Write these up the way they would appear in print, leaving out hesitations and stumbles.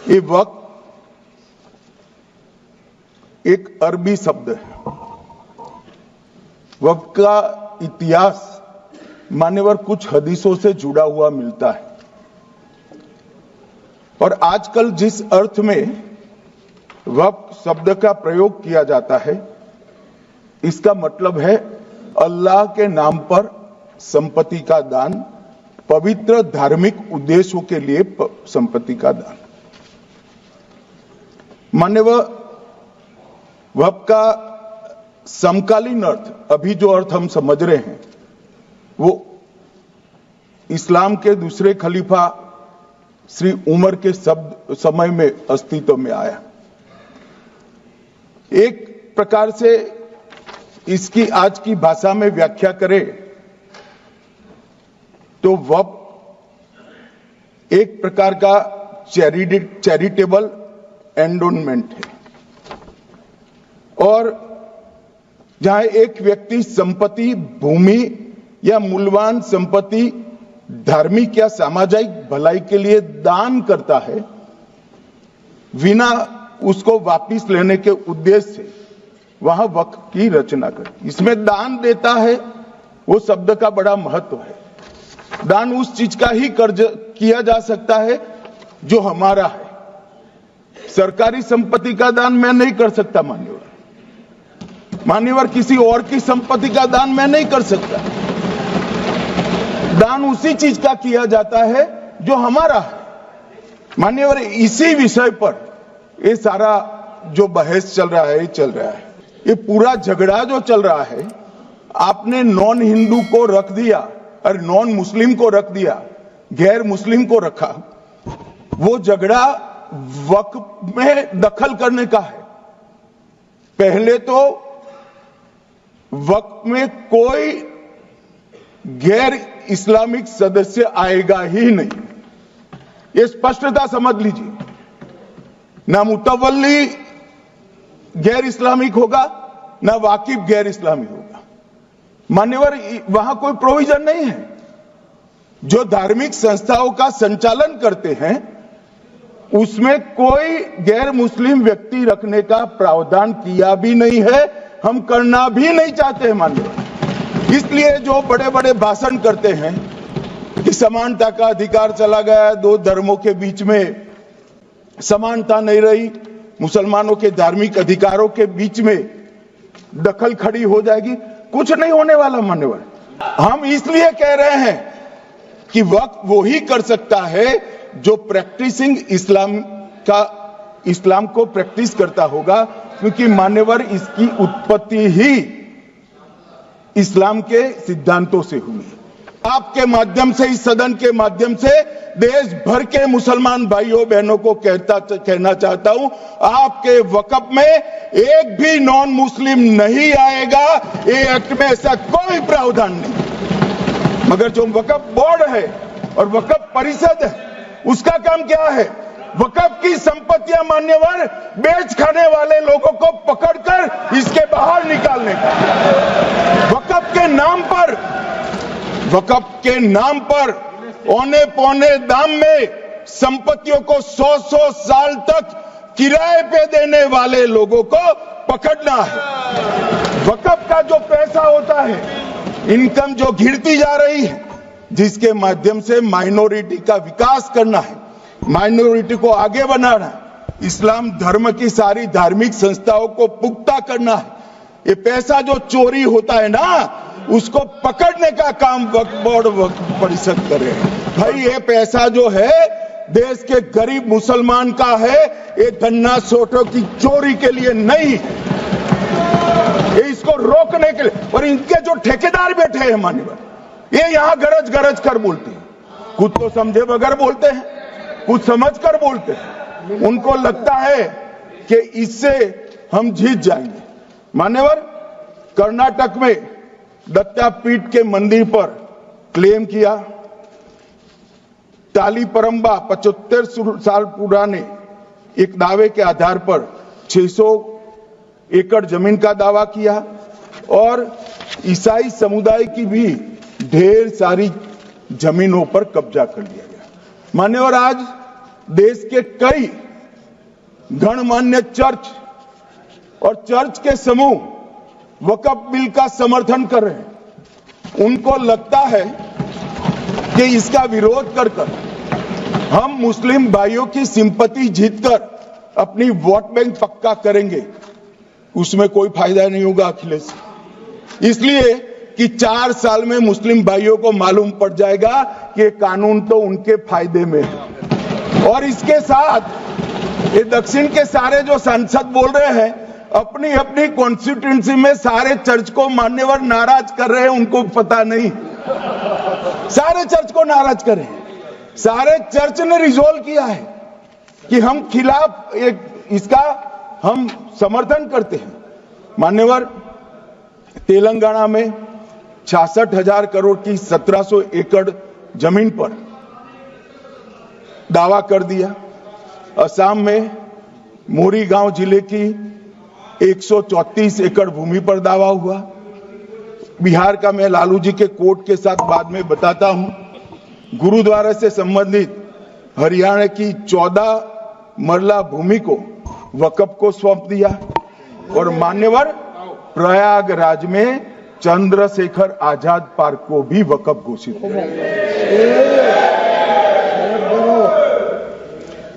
ये वक्फ एक अरबी शब्द है। वक्फ का इतिहास मान्यवर कुछ हदीसों से जुड़ा हुआ मिलता है और आजकल जिस अर्थ में वक्फ शब्द का प्रयोग किया जाता है, इसका मतलब है अल्लाह के नाम पर संपत्ति का दान, पवित्र धार्मिक उद्देश्यों के लिए संपत्ति का दान। मान्यवर वक्फ का समकालीन अर्थ, अभी जो अर्थ हम समझ रहे हैं, वो इस्लाम के दूसरे खलीफा श्री उमर के समय में अस्तित्व में आया। एक प्रकार से इसकी आज की भाषा में व्याख्या करें तो वक्फ एक प्रकार का चैरिटेबल एंडोनमेंट है और जहां एक व्यक्ति संपत्ति, भूमि या मूल्यवान संपत्ति धार्मिक या सामाजिक भलाई के लिए दान करता है, बिना उसको वापस लेने के उद्देश्य से वहां वक्फ की रचना कर। इसमें दान देता है, वो शब्द का बड़ा महत्व है। दान उस चीज का ही किया जा सकता है जो हमारा है। सरकारी संपत्ति का दान मैं नहीं कर सकता, मान्यवर किसी और की संपत्ति का दान मैं नहीं कर सकता। दान उसी चीज का किया जाता है जो हमारा है। मान्यवर इसी विषय पर ये सारा जो बहस चल रहा है, ये पूरा झगड़ा जो चल रहा है, आपने नॉन हिंदू को रख दिया और नॉन मुस्लिम को रख दिया, गैर मुस्लिम को रखा। वो झगड़ा वक्फ में दखल करने का है। पहले तो वक्फ में कोई गैर इस्लामिक सदस्य आएगा ही नहीं, ये स्पष्टता समझ लीजिए। ना मुतवल्ली गैर इस्लामिक होगा, ना वाकिफ गैर इस्लामी होगा। मान्यवर वहां कोई प्रोविजन नहीं है। जो धार्मिक संस्थाओं का संचालन करते हैं उसमें कोई गैर मुस्लिम व्यक्ति रखने का प्रावधान किया भी नहीं है, हम करना भी नहीं चाहते हैं। मान्यवर इसलिए जो बड़े बड़े भाषण करते हैं कि समानता का अधिकार चला गया, दो धर्मों के बीच में समानता नहीं रही, मुसलमानों के धार्मिक अधिकारों के बीच में दखल खड़ी हो जाएगी, कुछ नहीं होने वाला। मान्यवर हम इसलिए कह रहे हैं कि वक्फ वो ही कर सकता है जो प्रैक्टिसिंग इस्लाम को प्रैक्टिस करता होगा, क्योंकि मान्यवर इसकी उत्पत्ति ही इस्लाम के सिद्धांतों से हुई। आपके माध्यम से, इस सदन के माध्यम से देश भर के मुसलमान भाइयों बहनों को कहना चाहता हूं, आपके वक्फ में एक भी नॉन मुस्लिम नहीं आएगा। ये एक्ट में ऐसा कोई प्रावधान नहीं। मगर जो वक्फ बोर्ड है और वक्फ परिषद है, उसका काम क्या है? वक्फ की संपत्तियां मान्यवर बेच खाने वाले लोगों को पकड़कर इसके बाहर निकालने का। वक्फ के नाम पर औने पौने दाम में संपत्तियों को 100 साल तक किराए पे देने वाले लोगों को पकड़ना है। वक्फ का जो पैसा होता है, इनकम जो गिरती जा रही है, जिसके माध्यम से माइनॉरिटी का विकास करना है, माइनॉरिटी को आगे बढ़ाना है, इस्लाम धर्म की सारी धार्मिक संस्थाओं को पुख्ता करना है। ये पैसा जो चोरी होता है ना, उसको पकड़ने का काम वक्फ बोर्ड, वक्फ परिषद करे। भाई ये पैसा जो है देश के गरीब मुसलमान का है, ये धन्ना सोटों की चोरी के लिए नहीं, ये इसको रोकने के लिए। और इनके जो ठेकेदार बैठे हैं मान्यवर, ये यहां गरज गरज कर बोलते हैं, कुछ तो समझे बगैर बोलते हैं, कुछ समझ कर बोलते हैं। उनको लगता है कि इससे हम जीत जाएंगे। मान्यवर कर्नाटक में दत्तापीठ के मंदिर पर क्लेम किया, टालीपरंबा 75 साल पुराने एक दावे के आधार पर 600 एकड़ जमीन का दावा किया और ईसाई समुदाय की भी ढेर सारी जमीनों पर कब्जा कर लिया गया। मान्यवर आज देश के कई गणमान्य चर्च और चर्च के समूह वक्फ बिल का समर्थन कर रहे हैं। उनको लगता है कि इसका विरोध कर हम मुस्लिम भाइयों की सिंपैथी जीतकर अपनी वोट बैंक पक्का करेंगे। उसमें कोई फायदा नहीं होगा अखिलेश, इसलिए कि 4 साल में मुस्लिम भाइयों को मालूम पड़ जाएगा कि कानून तो उनके फायदे में है। और इसके साथ ये दक्षिण के सारे जो सांसद बोल रहे हैं, अपनी अपनी कॉन्स्टिट्यूएंसी में सारे चर्च को मान्यवर नाराज कर रहे हैं, उनको पता नहीं। सारे चर्च को नाराज कर रहे हैं। सारे चर्च ने रिजोल्व किया है कि हम खिलाफ इसका हम समर्थन करते हैं। मान्यवर, तेलंगाना में 66,000 करोड़ की 1700 एकड़ जमीन पर दावा कर दिया। असम में मोरीगांव जिले की 134 एकड़ भूमि पर दावा हुआ। बिहार का मैं लालू जी के कोर्ट के साथ बाद में बताता हूं। गुरुद्वारा से संबंधित हरियाणा की 14 मरला भूमि को वक्फ को सौंप दिया। और मान्यवर, प्रयागराज में चंद्रशेखर आजाद पार्क को भी वक्फ घोषित किया।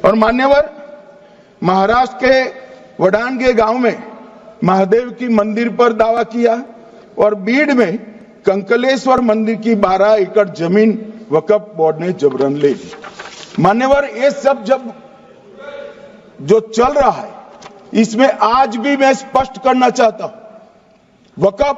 और मान्यवर, महाराष्ट्र के वडानगे गांव में महादेव की मंदिर पर दावा किया। और बीड में कंकलेश्वर मंदिर की 12 एकड़ जमीन वक्फ बोर्ड ने जबरन ले ली। मान्यवर, ये सब जो चल रहा है, इसमें आज भी मैं स्पष्ट करना चाहता हूं, वक्फ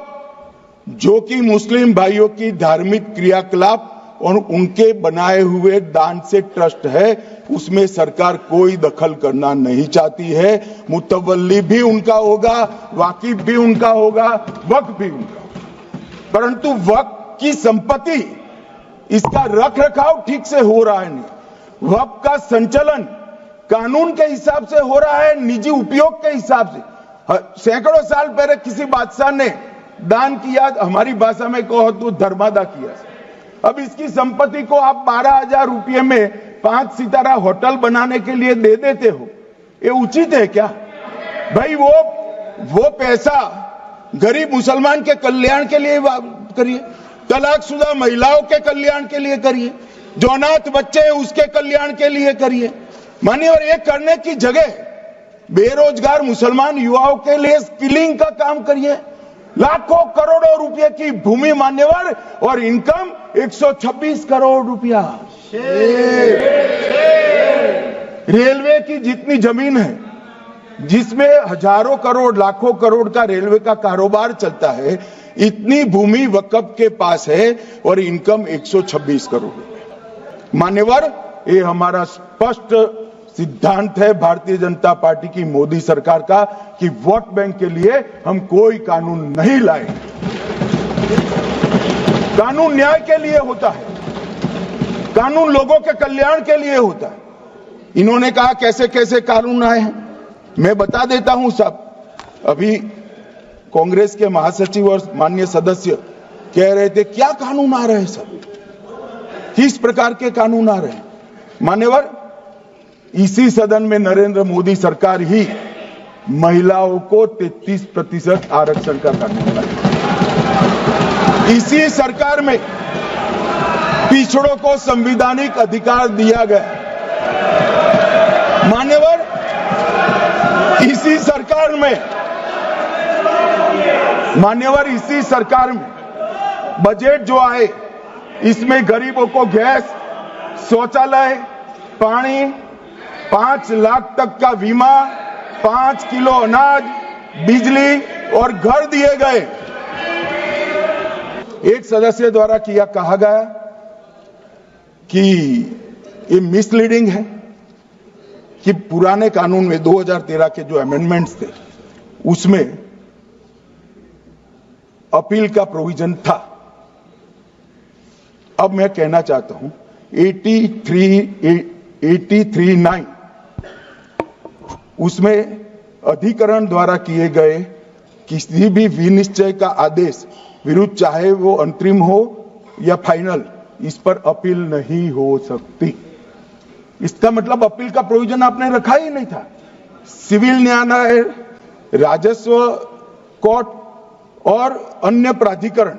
जो कि मुस्लिम भाइयों की धार्मिक क्रियाकलाप और उनके बनाए हुए दान से ट्रस्ट है, उसमें सरकार कोई दखल करना नहीं चाहती है। मुतवल्ली भी उनका होगा, वाकिफ भी उनका होगा, वक्फ भी उनका होगा। परंतु वक्फ की संपत्ति, इसका रख रखाव ठीक से हो रहा है नहीं। वक्फ का संचालन कानून के हिसाब से हो रहा है, निजी उपयोग के हिसाब से। सैकड़ों साल पहले किसी बादशाह ने दान किया, हमारी भाषा में कहो तो धर्मादा किया। अब इसकी संपत्ति को आप 12,000 रुपये में 5 सितारा होटल बनाने के लिए दे देते हो, ये उचित है क्या? भाई वो पैसा गरीब मुसलमान के कल्याण के लिए करिए, तलाकशुदा महिलाओं के कल्याण के लिए करिए, जो अनाथ बच्चे हैं उसके कल्याण के लिए करिए। मानिए, और ये करने की जगह बेरोजगार मुसलमान युवाओं के लिए स्किलिंग का काम करिए। लाखों करोड़ों रुपए की भूमि मान्यवर और इनकम 126 करोड़ रुपया। रेलवे की जितनी जमीन है, जिसमें हजारों करोड़ लाखों करोड़ का रेलवे का कारोबार चलता है, इतनी भूमि वक्फ के पास है और इनकम 126 करोड़ रुपए। मान्यवर, ये हमारा स्पष्ट सिद्धांत है भारतीय जनता पार्टी की, मोदी सरकार का, कि वोट बैंक के लिए हम कोई कानून नहीं लाएंगे। कानून न्याय के लिए होता है, कानून लोगों के कल्याण के लिए होता है। इन्होंने कहा कैसे कैसे कानून आए हैं, मैं बता देता हूं सब। अभी कांग्रेस के महासचिव और माननीय सदस्य कह रहे थे क्या कानून आ रहे हैं, सब किस प्रकार के कानून आ रहे हैं। मान्यवर, इसी सदन में नरेंद्र मोदी सरकार ही महिलाओं को 33% आरक्षण का कानून लाया। इसी सरकार में पिछड़ों को संवैधानिक अधिकार दिया गया। मान्यवर, इसी सरकार में बजट जो आए, इसमें गरीबों को गैस, शौचालय, पानी, 5 लाख तक का बीमा, 5 किलो अनाज, बिजली और घर दिए गए। एक सदस्य द्वारा कहा गया कि ये मिसलीडिंग है कि पुराने कानून में 2013 के जो अमेंडमेंट्स थे, उसमें अपील का प्रोविजन था। अब मैं कहना चाहता हूं 83(9) उसमें अधिकरण द्वारा किए गए किसी भी विनिश्चय का आदेश विरुद्ध, चाहे वो अंतरिम हो या फाइनल, इस पर अपील नहीं हो सकती। इसका मतलब अपील का प्रोविजन आपने रखा ही नहीं था। सिविल न्यायालय, राजस्व कोर्ट और अन्य प्राधिकरण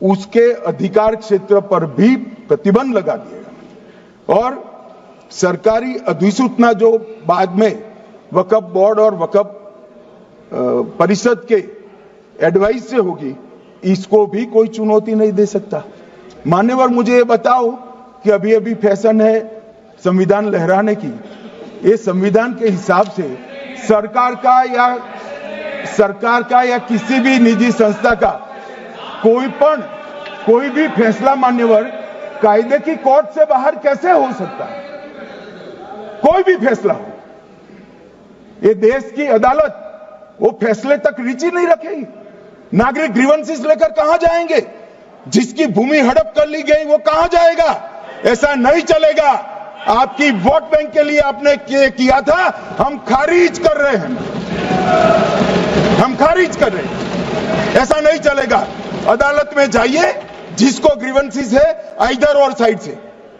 उसके अधिकार क्षेत्र पर भी प्रतिबंध लगा दिएगा और सरकारी अधिसूचना जो बाद में वक्फ बोर्ड और वक्फ परिषद के एडवाइस से होगी, इसको भी कोई चुनौती नहीं दे सकता। मान्यवर, मुझे ये बताओ कि अभी अभी फैशन है संविधान लहराने की। ये संविधान के हिसाब से सरकार का या किसी भी निजी संस्था का कोई भी फैसला मान्यवर कायदे की कोर्ट से बाहर कैसे हो सकता है? कोई भी फैसला हो, ये देश की अदालत वो फैसले तक रुचि नहीं रखेगी। नागरिक ग्रीवेंसेस लेकर कहां जाएंगे? जिसकी भूमि हड़प कर ली गई वो कहां जाएगा? ऐसा नहीं चलेगा। आपकी वोट बैंक के लिए आपने किया था, हम खारिज कर रहे हैं, हम खारिज कर रहे हैं। ऐसा नहीं चलेगा। अदालत में जाइए, जिसको ग्रीवेंसेस है इधर और साइड से,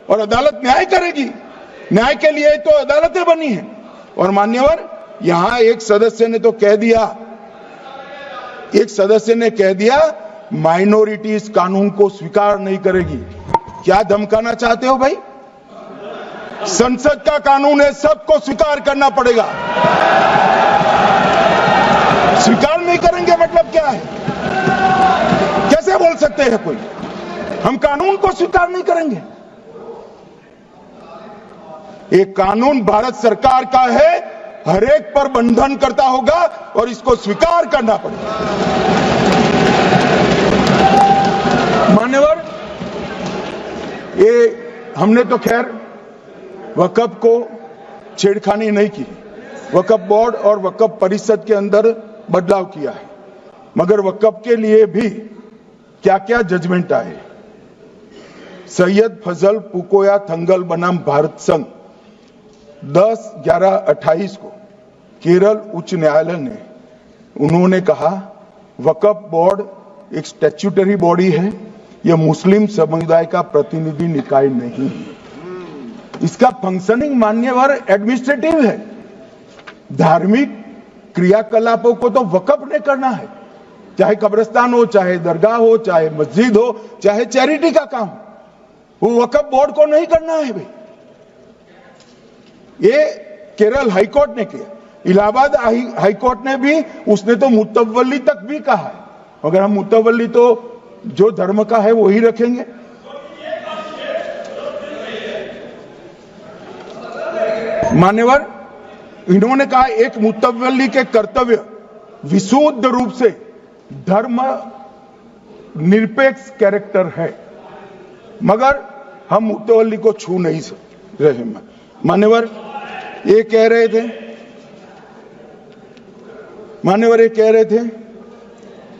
और अदालत न्याय करेगी। न्याय के लिए तो अदालतें बनी है। और मान्यवर, यहां एक सदस्य ने कह दिया माइनॉरिटी इस कानून को स्वीकार नहीं करेगी। क्या धमकाना चाहते हो भाई? संसद का कानून है, सबको स्वीकार करना पड़ेगा। स्वीकार नहीं करेंगे मतलब क्या है? कैसे बोल सकते हैं कोई हम कानून को स्वीकार नहीं करेंगे? ये कानून भारत सरकार का है, हर एक पर बंधन करता होगा और इसको स्वीकार करना पड़ेगा। मान्यवर, ये हमने तो खैर वक्फ को छेड़खानी नहीं की। वक्फ बोर्ड और वक्फ परिषद के अंदर बदलाव किया है, मगर वक्फ के लिए भी क्या क्या जजमेंट आए। सैयद फजल पुकोया थंगल बनाम भारत संघ 10/11/28 को केरल उच्च न्यायालय ने उन्होंने कहा वक्फ बोर्ड एक स्टैट्यूटरी बॉडी है, यह मुस्लिम समुदाय का प्रतिनिधि निकाय नहीं है। इसका फंक्शनिंग मान्यवर एडमिनिस्ट्रेटिव है। धार्मिक क्रियाकलापों को तो वक्फ ने करना है, चाहे कब्रिस्तान हो, चाहे दरगाह हो, चाहे मस्जिद हो, चाहे चैरिटी का काम, वो वक्फ बोर्ड को नहीं करना है भाई। ये केरल हाईकोर्ट ने किया। इलाहाबाद हाईकोर्ट ने भी, उसने तो मुतवल्ली तक भी कहा है, मगर हम मुतवल्ली तो जो धर्म का है वही रखेंगे। मान्यवर, इन्होंने कहा एक मुतवल्ली के कर्तव्य विशुद्ध रूप से धर्म निरपेक्ष कैरेक्टर है, मगर हम मुतवल्ली को छू नहीं रहे। मान्यवर ये कह रहे थे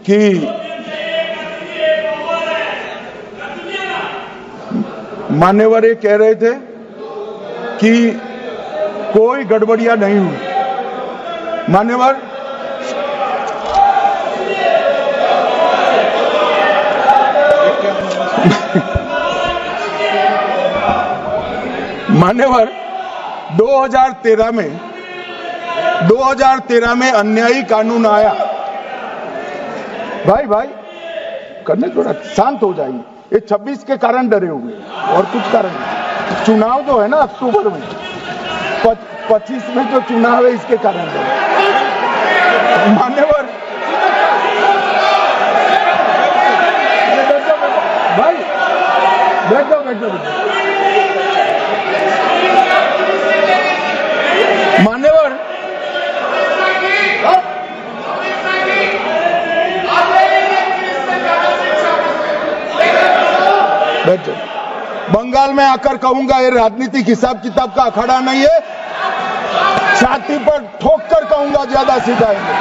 कि मान्यवर ये कह रहे थे कि कोई गड़बड़ियां नहीं हुई। मान्यवर, मान्यवर 2013 में अन्यायी कानून आया। भाई करने थोड़ा शांत हो जाइए। ये 26 के कारण डरे हुए और कुछ कारण नहीं। चुनाव जो है ना अक्टूबर में, 25 में जो चुनाव है इसके कारण डरे। मान्यवर भाई बैठ जाओ। मान्यवर, बंगाल में आकर कहूंगा ये राजनीतिक हिसाब किताब का अखाड़ा नहीं है। छाती पर ठोक कर कहूंगा ज्यादा सिखाएंगे।